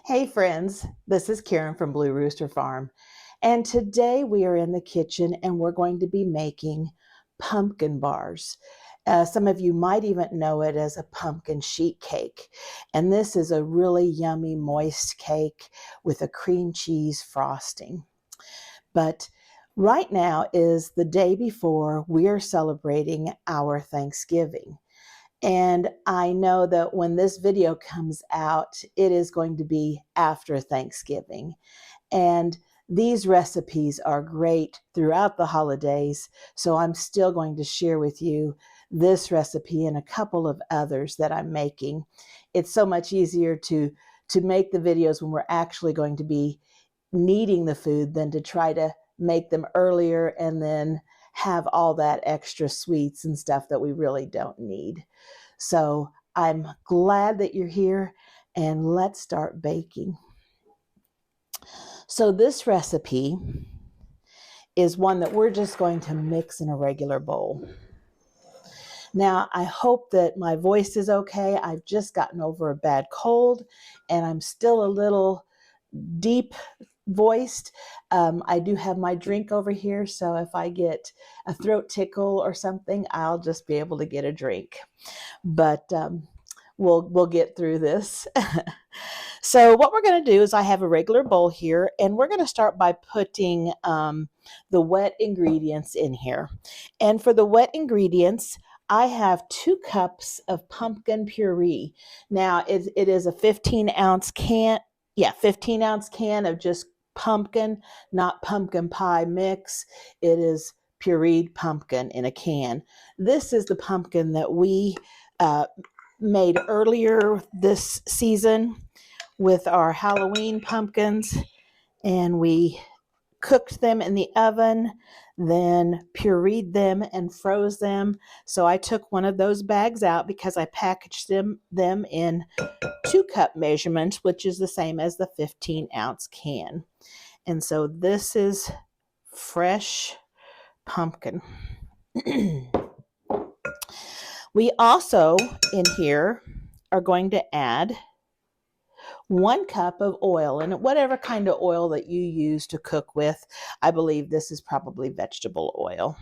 Hey friends, this is Karen from Blue Rooster Farm, and today we are in the kitchen and we're going to be making pumpkin bars. Some of you might even know it as a pumpkin sheet cake, and this is a really yummy moist cake with a cream cheese frosting. But right now is the day before we are celebrating our Thanksgiving. And I know that when this video comes out, it is going to be after Thanksgiving. And these recipes are great throughout the holidays. So I'm still going to share with you this recipe and a couple of others that I'm making. It's so much easier to make the videos when we're actually going to be needing the food than to try to make them earlier and then have all that extra sweets and stuff that we really don't need. So I'm glad that you're here, and let's start baking. So this recipe is one that we're just going to mix in a regular bowl. Now, I hope that my voice is okay. I've just gotten over a bad cold, and I'm still a little deep voiced. I do have my drink over here, so if I get a throat tickle or something, I'll just be able to get a drink. But we'll get through this. So what we're going to do is I have a regular bowl here, and we're going to start by putting the wet ingredients in here. And for the wet ingredients, I have 2 cups of pumpkin puree. Now it is a 15-ounce can. Yeah, 15-ounce can of just pumpkin, not pumpkin pie mix. It is pureed pumpkin in a can. This is the pumpkin that we made earlier this season with our Halloween pumpkins, and we cooked them in the oven, then pureed them and froze them. So I took one of those bags out because I packaged them in 2-cup measurements, which is the same as the 15-ounce can. And so this is fresh pumpkin. We also in here are going to add 1 cup of oil, and whatever kind of oil that you use to cook with. I believe this is probably vegetable oil.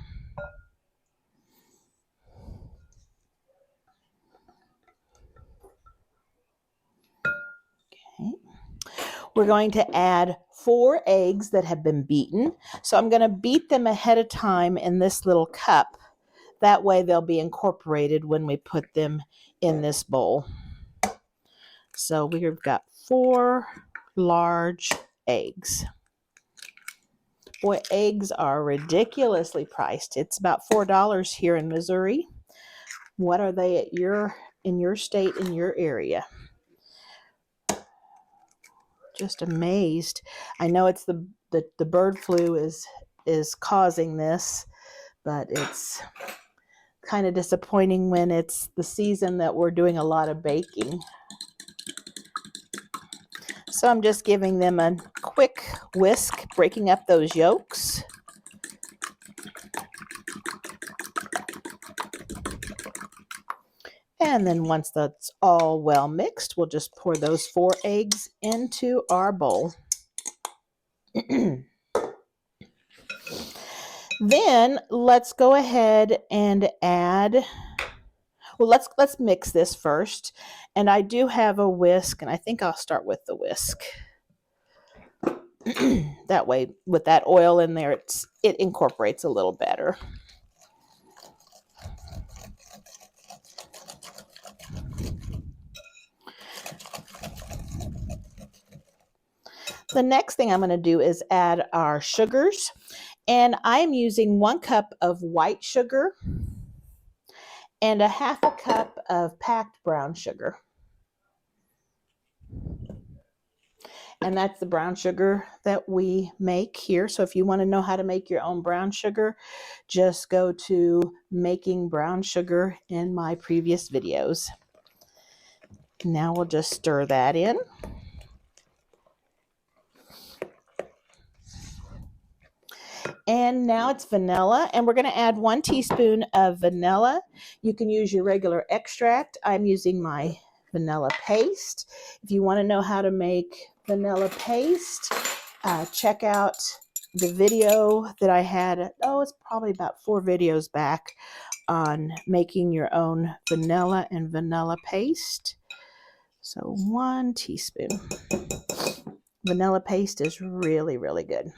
Okay. We're going to add 4 eggs that have been beaten. So I'm going to beat them ahead of time in this little cup. That way they'll be incorporated when we put them in this bowl. So we've got 4 large eggs. Boy, eggs are ridiculously priced. It's about $4 here in Missouri. What are they at in your state, in your area? Just amazed. I know it's the bird flu is causing this, but it's kind of disappointing when it's the season that we're doing a lot of baking. So I'm just giving them a quick whisk, breaking up those yolks. And then once that's all well mixed, we'll just pour those 4 eggs into our bowl. Then let's go ahead and add, well, let's mix this first. And I do have a whisk, and I think I'll start with the whisk. That way, with that oil in there, it incorporates a little better. The next thing I'm going to do is add our sugars. And I'm using 1 cup of white sugar and a 1/2 cup of packed brown sugar. And that's the brown sugar that we make here. So if you want to know how to make your own brown sugar, just go to making brown sugar in my previous videos. Now we'll just stir that in. And now it's vanilla, and we're going to add 1 teaspoon of vanilla. You can use your regular extract. I'm using my vanilla paste. If you want to know how to make vanilla paste. Check out the video that I had, it's probably about 4 videos back, on making your own vanilla and vanilla paste. So 1 teaspoon. Vanilla paste is really, really good.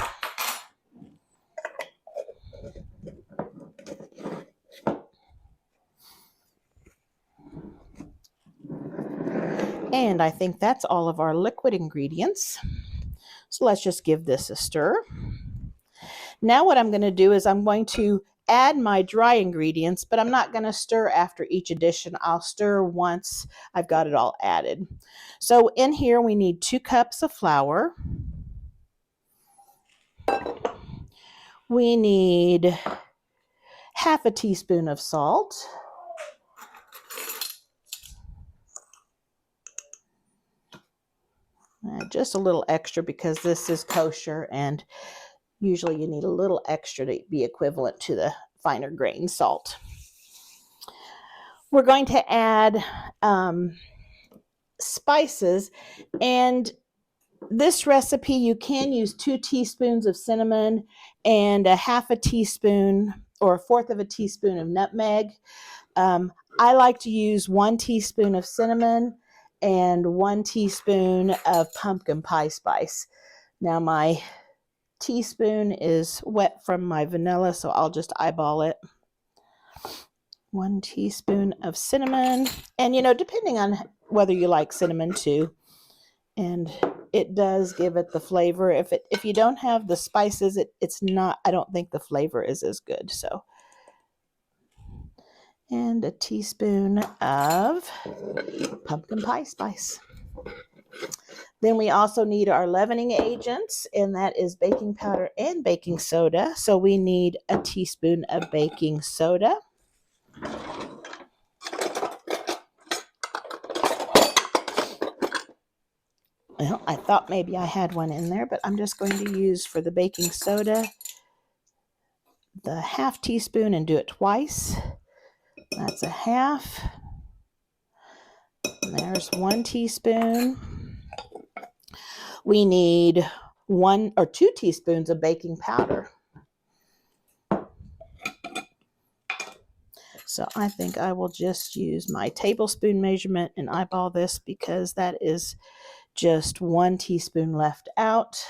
And I think that's all of our liquid ingredients. So let's just give this a stir. Now what I'm going to do is I'm going to add my dry ingredients, but I'm not going to stir after each addition. I'll stir once I've got it all added. So in here we need 2 cups of flour. We need half a teaspoon of salt. Just a little extra because this is kosher, and usually you need a little extra to be equivalent to the finer grain salt. We're going to add spices, and this recipe you can use 2 teaspoons of cinnamon and a half a teaspoon or a fourth of a teaspoon of nutmeg. I like to use 1 teaspoon of cinnamon and 1 teaspoon of pumpkin pie spice. Now my teaspoon is wet from my vanilla, so I'll just eyeball it. 1 teaspoon of cinnamon, and depending on whether you like cinnamon too, and it does give it the flavor. If you don't have the spices, it's not, I don't think the flavor is as good. So, and a teaspoon of pumpkin pie spice. Then we also need our leavening agents, and that is baking powder and baking soda. So we need a teaspoon of baking soda. Well, I thought maybe I had one in there, but I'm just going to use for the baking soda the half teaspoon and do it twice. That's a half. And there's 1 teaspoon. We need 1 or 2 teaspoons of baking powder. So I think I will just use my tablespoon measurement and eyeball this, because that is just 1 teaspoon left out.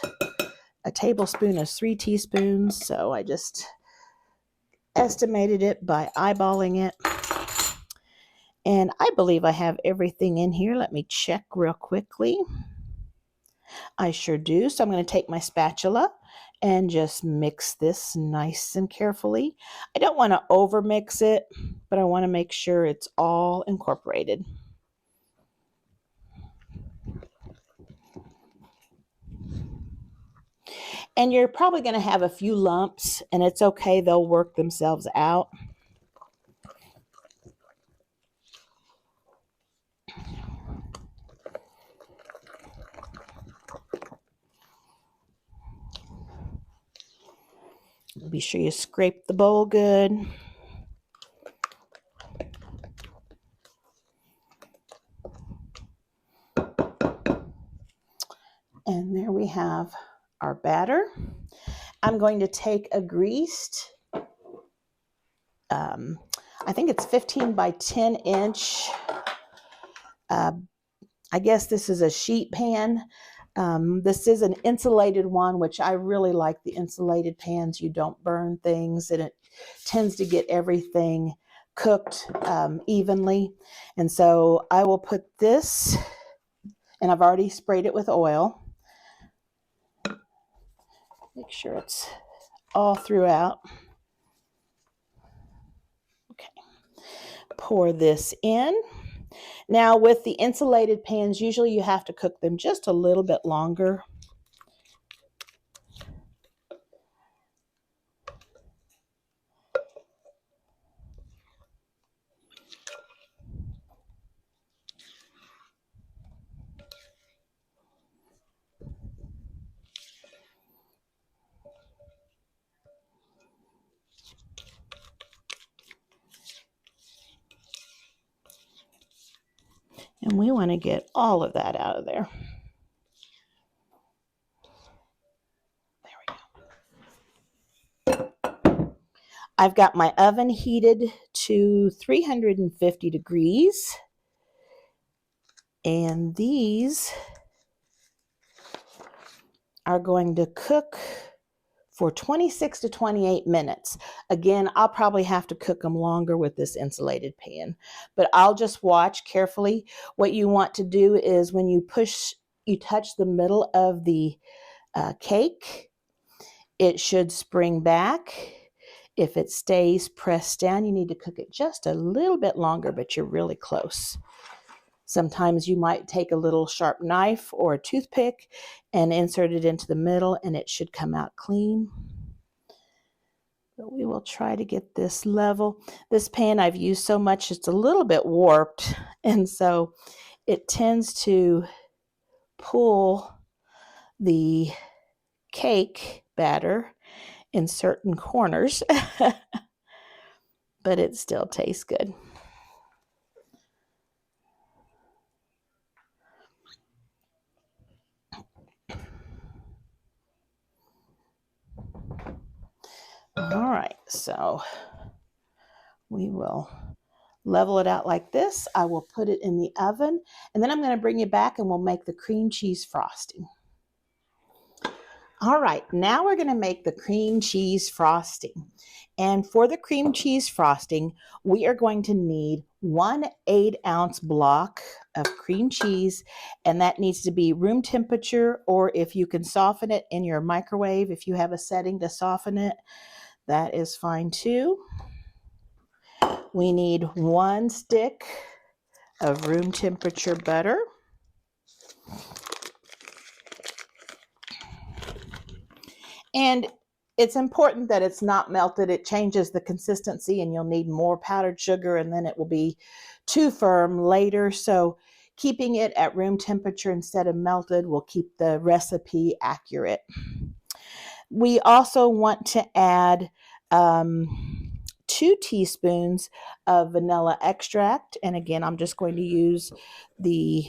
A tablespoon is 3 teaspoons, so I just estimated it by eyeballing it. And I believe I have everything in here. Let me check real quickly. I sure do. So I'm going to take my spatula and just mix this nice and carefully. I don't want to over mix it, but I want to make sure it's all incorporated. And you're probably going to have a few lumps, and it's okay. They'll work themselves out. Be sure you scrape the bowl good. And there we have our batter. I'm going to take a greased, I think it's 15 by 10 inch. I guess this is a sheet pan. This is an insulated one, which I really like the insulated pans. You don't burn things, and it tends to get everything cooked evenly. And so I will put this, and I've already sprayed it with oil. Make sure it's all throughout. Okay. Pour this in. Now with the insulated pans, usually you have to cook them just a little bit longer. And we want to get all of that out of there. I've got my oven heated to 350 degrees, and these are going to cook for 26 to 28 minutes. Again, I'll probably have to cook them longer with this insulated pan, but I'll just watch carefully. What you want to do is when you touch the middle of the cake, it should spring back. If it stays pressed down, you need to cook it just a little bit longer, but you're really close. Sometimes you might take a little sharp knife or a toothpick and insert it into the middle, and it should come out clean. But we will try to get this level. This pan I've used so much, it's a little bit warped, and so it tends to pull the cake batter in certain corners, but it still tastes good. All right, so we will level it out like this. I will put it in the oven, and then I'm going to bring it back and we'll make the cream cheese frosting. All right, now we're going to make the cream cheese frosting. And for the cream cheese frosting, we are going to need 1 8-ounce block of cream cheese, and that needs to be room temperature, or if you can soften it in your microwave, if you have a setting to soften it, that is fine too. We need 1 stick of room temperature butter. And it's important that it's not melted. It changes the consistency and you'll need more powdered sugar, and then it will be too firm later. So keeping it at room temperature instead of melted will keep the recipe accurate. We also want to add 2 teaspoons of vanilla extract. And again, I'm just going to use the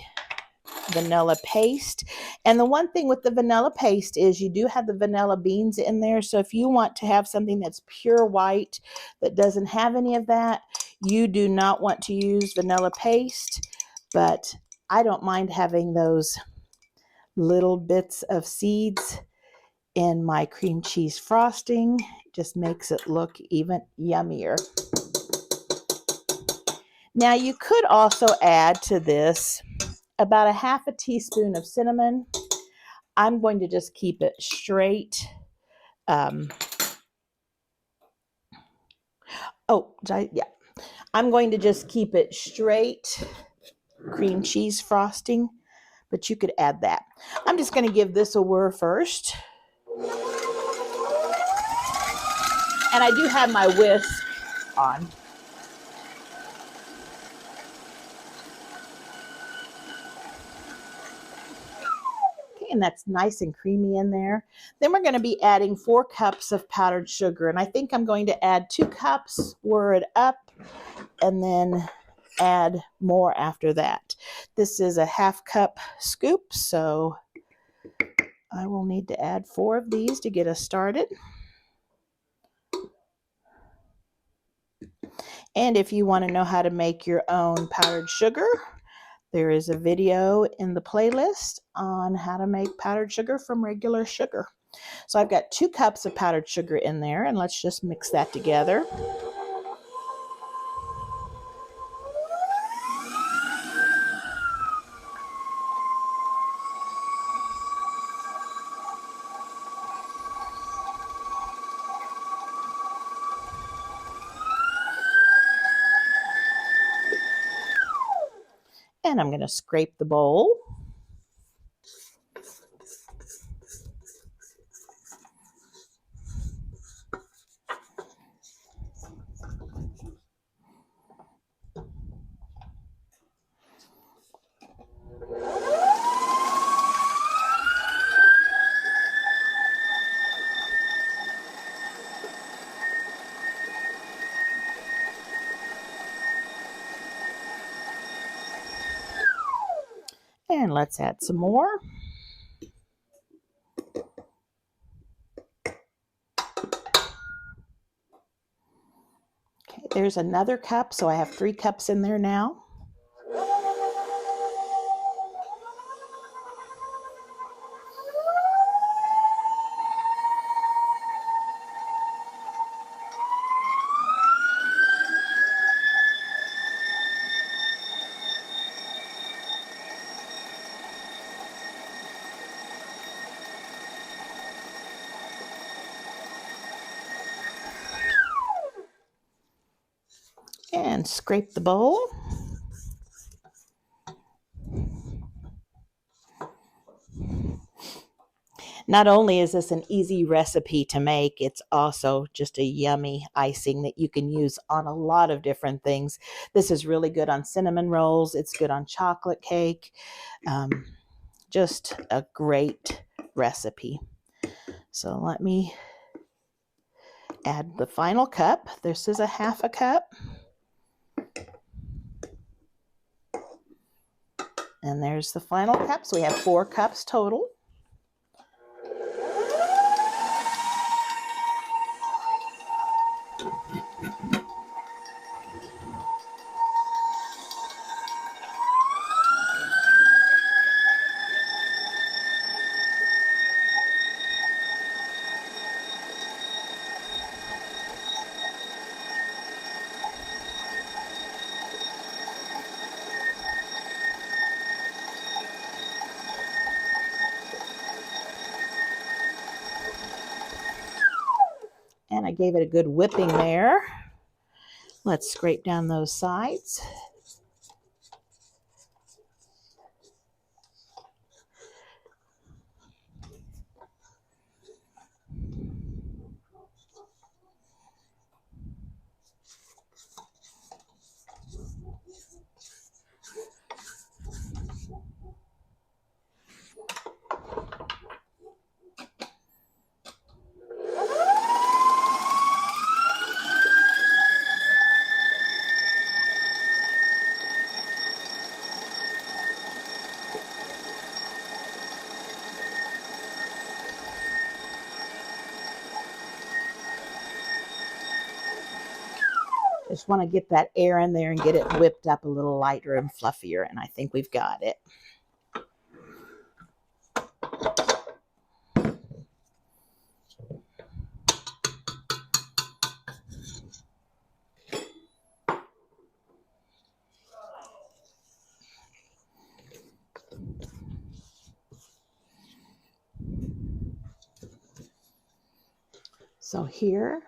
vanilla paste. And the one thing with the vanilla paste is you do have the vanilla beans in there. So if you want to have something that's pure white that doesn't have any of that, you do not want to use vanilla paste. But I don't mind having those little bits of seeds in my cream cheese frosting. It just makes it look even yummier. Now you could also add to this about a half a teaspoon of cinnamon. I'm going to just keep it straight. I'm going to just keep it straight cream cheese frosting, but you could add that. I'm just going to give this a whir first. And I do have my whisk on. And that's nice and creamy in there. Then we're going to be adding 4 cups of powdered sugar. And I think I'm going to add 2 cups, whir it up, and then add more after that. This is a half cup scoop, so I will need to add 4 of these to get us started. And if you want to know how to make your own powdered sugar, there is a video in the playlist on how to make powdered sugar from regular sugar. So I've got 2 cups of powdered sugar in there, and let's just mix that together. And I'm going to scrape the bowl. And let's add some more. There's another cup, so I have 3 cups in there now. And scrape the bowl. Not only is this an easy recipe to make, it's also just a yummy icing that you can use on a lot of different things. This is really good on cinnamon rolls. It's good on chocolate cake. Just a great recipe. So let me add the final cup. This is a half a cup. And there's the final cup. So we have 4 cups total. And I gave it a good whipping there. Let's scrape down those sides. Just want to get that air in there and get it whipped up a little lighter and fluffier, and I think we've got it. So here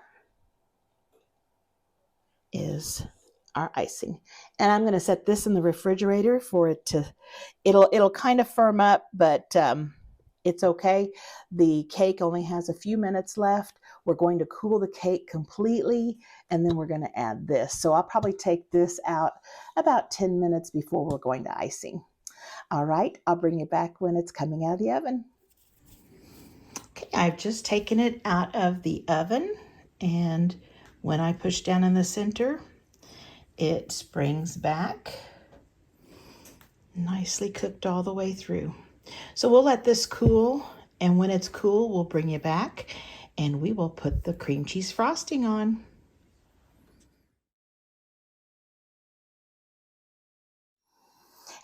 is our icing, and I'm going to set this in the refrigerator for it to, it'll kind of firm up, but it's okay. The cake only has a few minutes left. We're going to cool the cake completely, and then we're going to add this. So I'll probably take this out about 10 minutes before we're going to icing. All right, I'll bring it back when it's coming out of the oven. Okay, I've just taken it out of the oven, and when I push down in the center, it springs back, nicely cooked all the way through. So we'll let this cool, and when it's cool, we'll bring you back, and we will put the cream cheese frosting on.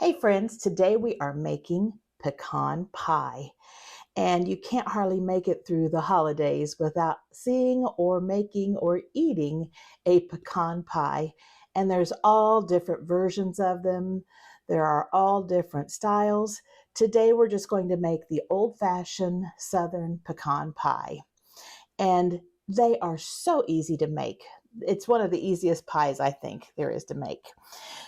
Hey friends, today we are making pecan pie. And you can't hardly make it through the holidays without seeing or making or eating a pecan pie. And there's all different versions of them. There are all different styles. Today we're just going to make the old-fashioned Southern pecan pie. And they are so easy to make. It's one of the easiest pies I think there is to make.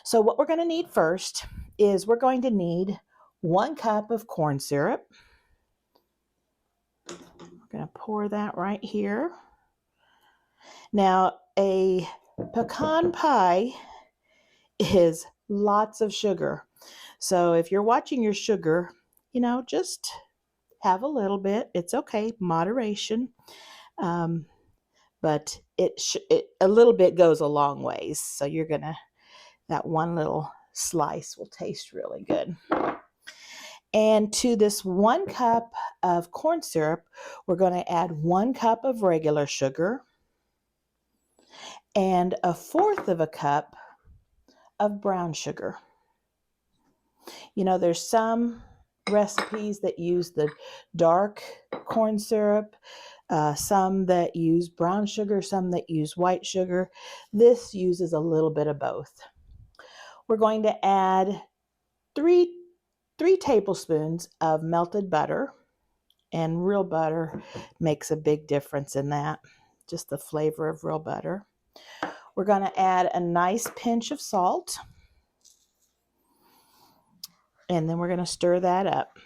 So what we're going to need first is we're going to need 1 cup of corn syrup. We're going to pour that right here. Now, a pecan pie is lots of sugar. So if you're watching your sugar, just have a little bit. It's okay, moderation. But a little bit goes a long ways. So that one little slice will taste really good. And to this 1 cup of corn syrup, we're going to add 1 cup of regular sugar. and 1/4 of a cup of brown sugar. You know, there's some recipes that use the dark corn syrup, some that use brown sugar, some that use white sugar. This uses a little bit of both. We're going to add three tablespoons of melted butter, and real butter makes a big difference in that, just the flavor of real butter. We're going to add a nice pinch of salt, and then we're going to stir that up.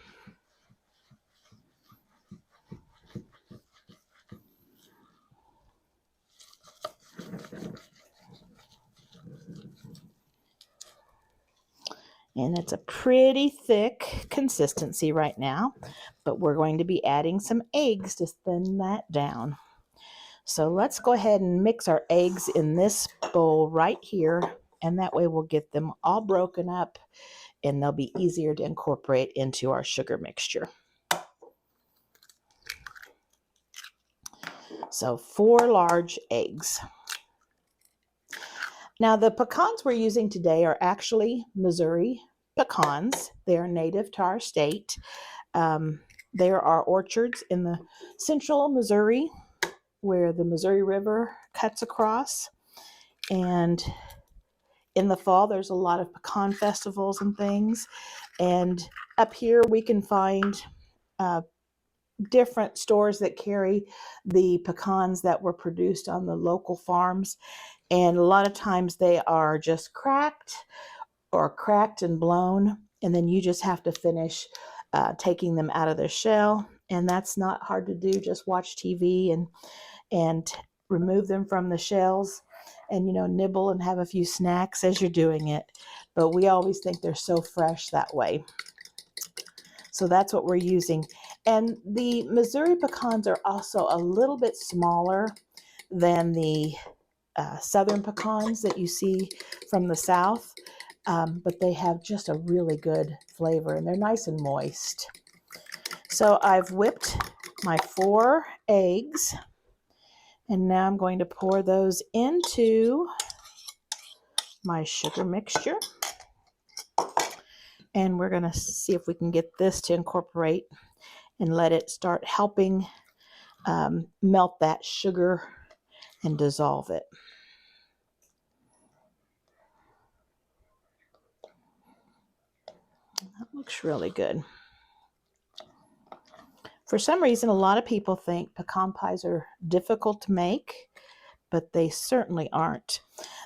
And it's a pretty thick consistency right now, but we're going to be adding some eggs to thin that down. So let's go ahead and mix our eggs in this bowl right here, and that way we'll get them all broken up and they'll be easier to incorporate into our sugar mixture. So 4 large eggs. Now the pecans we're using today are actually Missouri pecans. They are native to our state. There are orchards in the central Missouri where the Missouri River cuts across. And in the fall, there's a lot of pecan festivals and things. And up here, we can find different stores that carry the pecans that were produced on the local farms. And a lot of times they are just cracked and blown. And then you just have to finish taking them out of their shell. And that's not hard to do. Just watch TV and remove them from the shells and, you know, nibble and have a few snacks as you're doing it. But we always think they're so fresh that way. So that's what we're using. And the Missouri pecans are also a little bit smaller than the southern pecans that you see from the south. But they have just a really good flavor and they're nice and moist. So I've whipped my 4 eggs, and now I'm going to pour those into my sugar mixture. And we're going to see if we can get this to incorporate and let it start helping melt that sugar and dissolve it. That looks really good. For some reason, a lot of people think pecan pies are difficult to make, but they certainly aren't.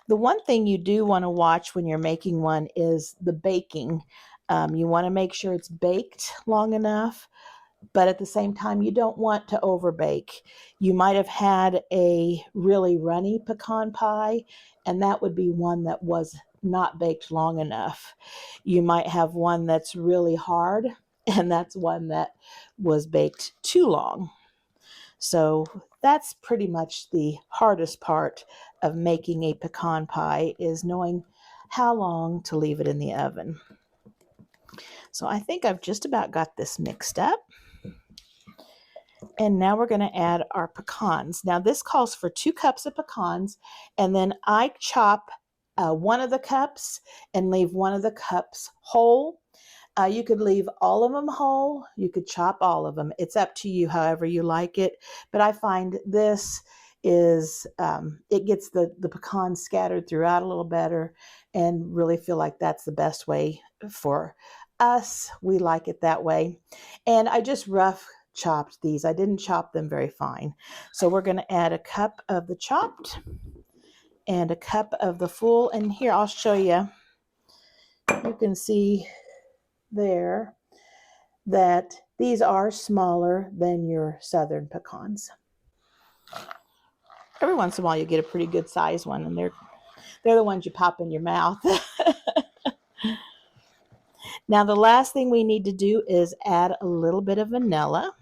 The one thing you do want to watch when you're making one is the baking. You want to make sure it's baked long enough, but at the same time, you don't want to overbake. You might have had a really runny pecan pie, and that would be one that was not baked long enough. You might have one that's really hard, and that's one that was baked too long. So that's pretty much the hardest part of making a pecan pie, is knowing how long to leave it in the oven. So I think I've just about got this mixed up. And now we're going to add our pecans. Now this calls for 2 cups of pecans, and then I chop one of the cups and leave one of the cups whole. You could leave all of them whole. You could chop all of them. It's up to you however you like it. But I find this is, it gets the pecans scattered throughout a little better, and really feel like that's the best way for us. We like it that way. And I just rough chopped these. I didn't chop them very fine. So we're going to add a cup of the chopped and a cup of the full. And here, I'll show you. You can see there that these are smaller than your southern pecans. Every once in a while you get a pretty good size one, and they're the ones you pop in your mouth. Now the last thing we need to do is add a little bit of vanilla.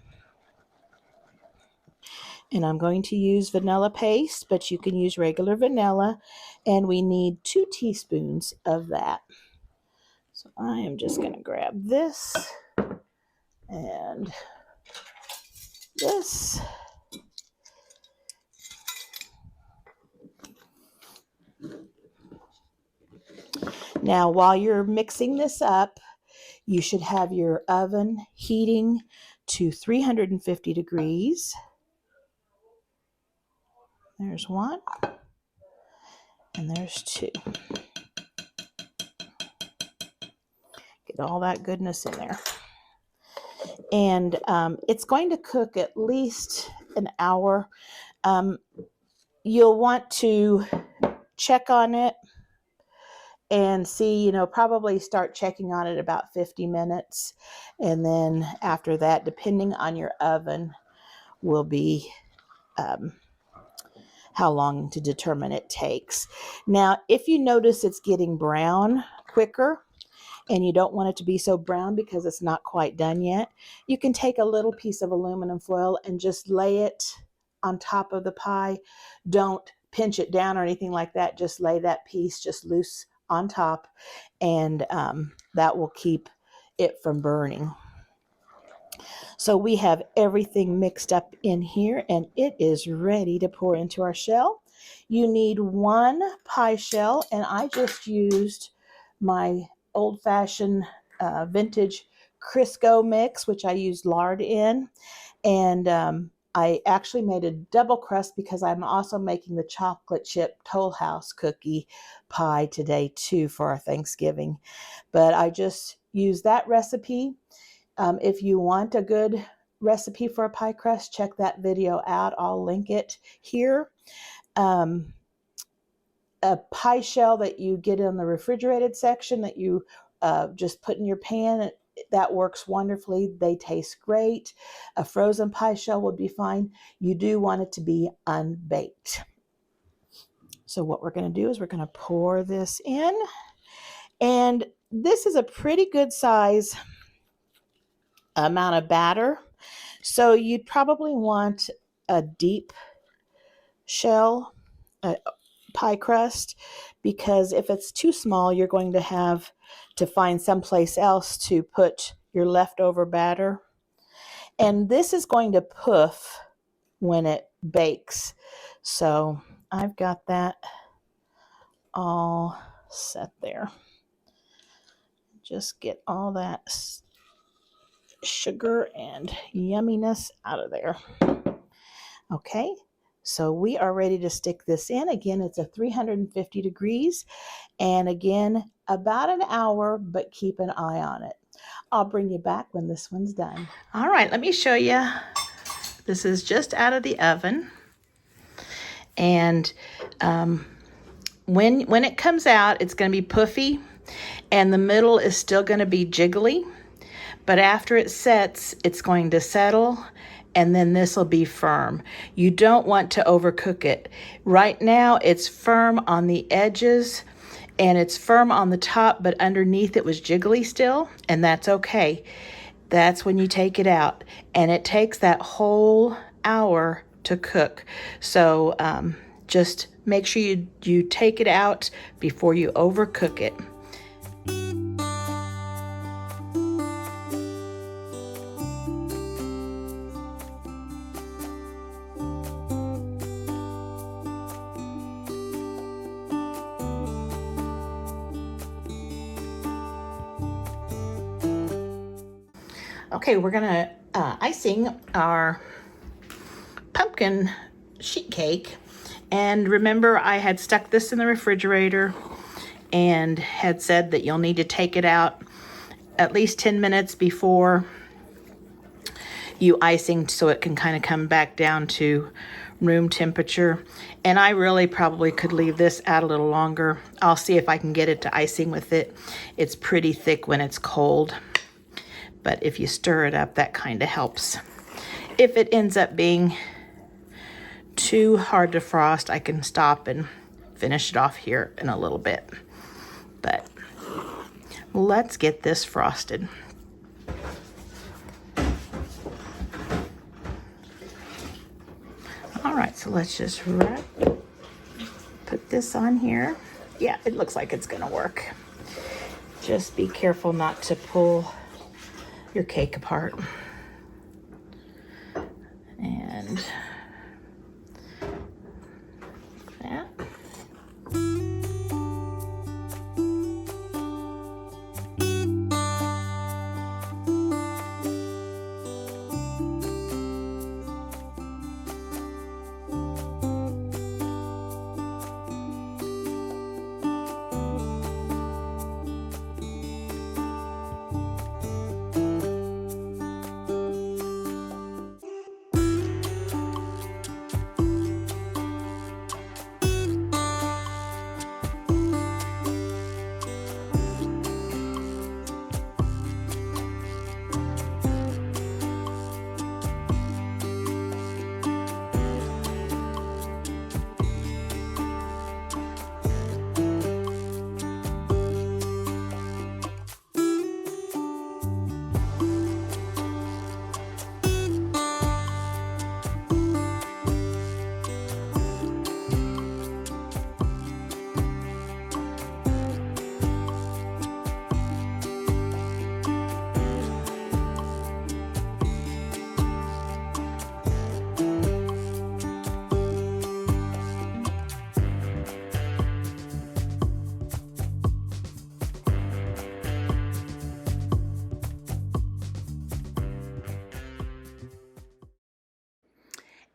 And I'm going to use vanilla paste, but you can use regular vanilla. And we need 2 teaspoons of that. So I am just going to grab this and this. Now, while you're mixing this up, you should have your oven heating to 350 degrees. There's one, and there's two. Get all that goodness in there. And it's going to cook at least an hour. You'll want to check on it and see, probably start checking on it about 50 minutes. And then after that, depending on your oven, will be how long to determine it takes. Now, if you notice it's getting brown quicker, and you don't want it to be so brown because it's not quite done yet, you can take a little piece of aluminum foil and just lay it on top of the pie. Don't pinch it down or anything like that. Just lay that piece just loose on top, and that will keep it from burning. So we have everything mixed up in here, and it is ready to pour into our shell. You need one pie shell, and I just used my old-fashioned vintage Crisco mix, which I used lard in. And I actually made a double crust because I'm also making the chocolate chip Toll House cookie pie today too for our Thanksgiving. But I just used that recipe. If you want a good recipe for a pie crust, check that video out. I'll link it here. A pie shell that you get in the refrigerated section that you just put in your pan, that works wonderfully. They taste great. A frozen pie shell would be fine. You do want it to be unbaked. So what we're going to do is we're going to pour this in. And this is a pretty good size amount of batter. So you'd probably want a deep shell, pie crust, because if it's too small, you're going to have to find someplace else to put your leftover batter. And this is going to poof when it bakes. So I've got that all set there. Just get all that sugar and yumminess out of there. Okay. So we are ready to stick this in. Again, it's a 350 degrees. And again, about an hour, but keep an eye on it. I'll bring you back when this one's done. All right, let me show you. This is just out of the oven. And when it comes out, it's going to be puffy. And the middle is still going to be jiggly. But after it sets, it's going to settle, and then this will be firm. You don't want to overcook it. Right now, it's firm on the edges, and it's firm on the top, but underneath it was jiggly still, and that's okay. That's when you take it out, and it takes that whole hour to cook. So just make sure you take it out before you overcook it. Okay, we're gonna icing our pumpkin sheet cake. And remember, I had stuck this in the refrigerator and had said that you'll need to take it out at least 10 minutes before you icing so it can kind of come back down to room temperature. And I really probably could leave this out a little longer. I'll see if I can get it to icing with it. It's pretty thick when it's cold. But if you stir it up, that kind of helps. If it ends up being too hard to frost, I can stop and finish it off here in a little bit. But let's get this frosted. All right, so let's just put this on here. Yeah, it looks like it's gonna work. Just be careful not to pull your cake apart. And that.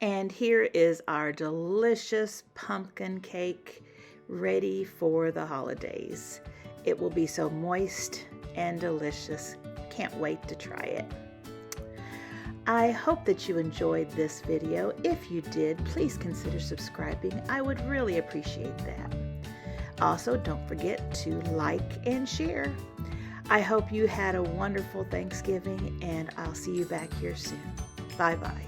And here is our delicious pumpkin cake ready for the holidays. It will be so moist and delicious. Can't wait to try it. I hope that you enjoyed this video. If you did, please consider subscribing. I would really appreciate that. Also, don't forget to like and share. I hope you had a wonderful Thanksgiving, and I'll see you back here soon. Bye-bye.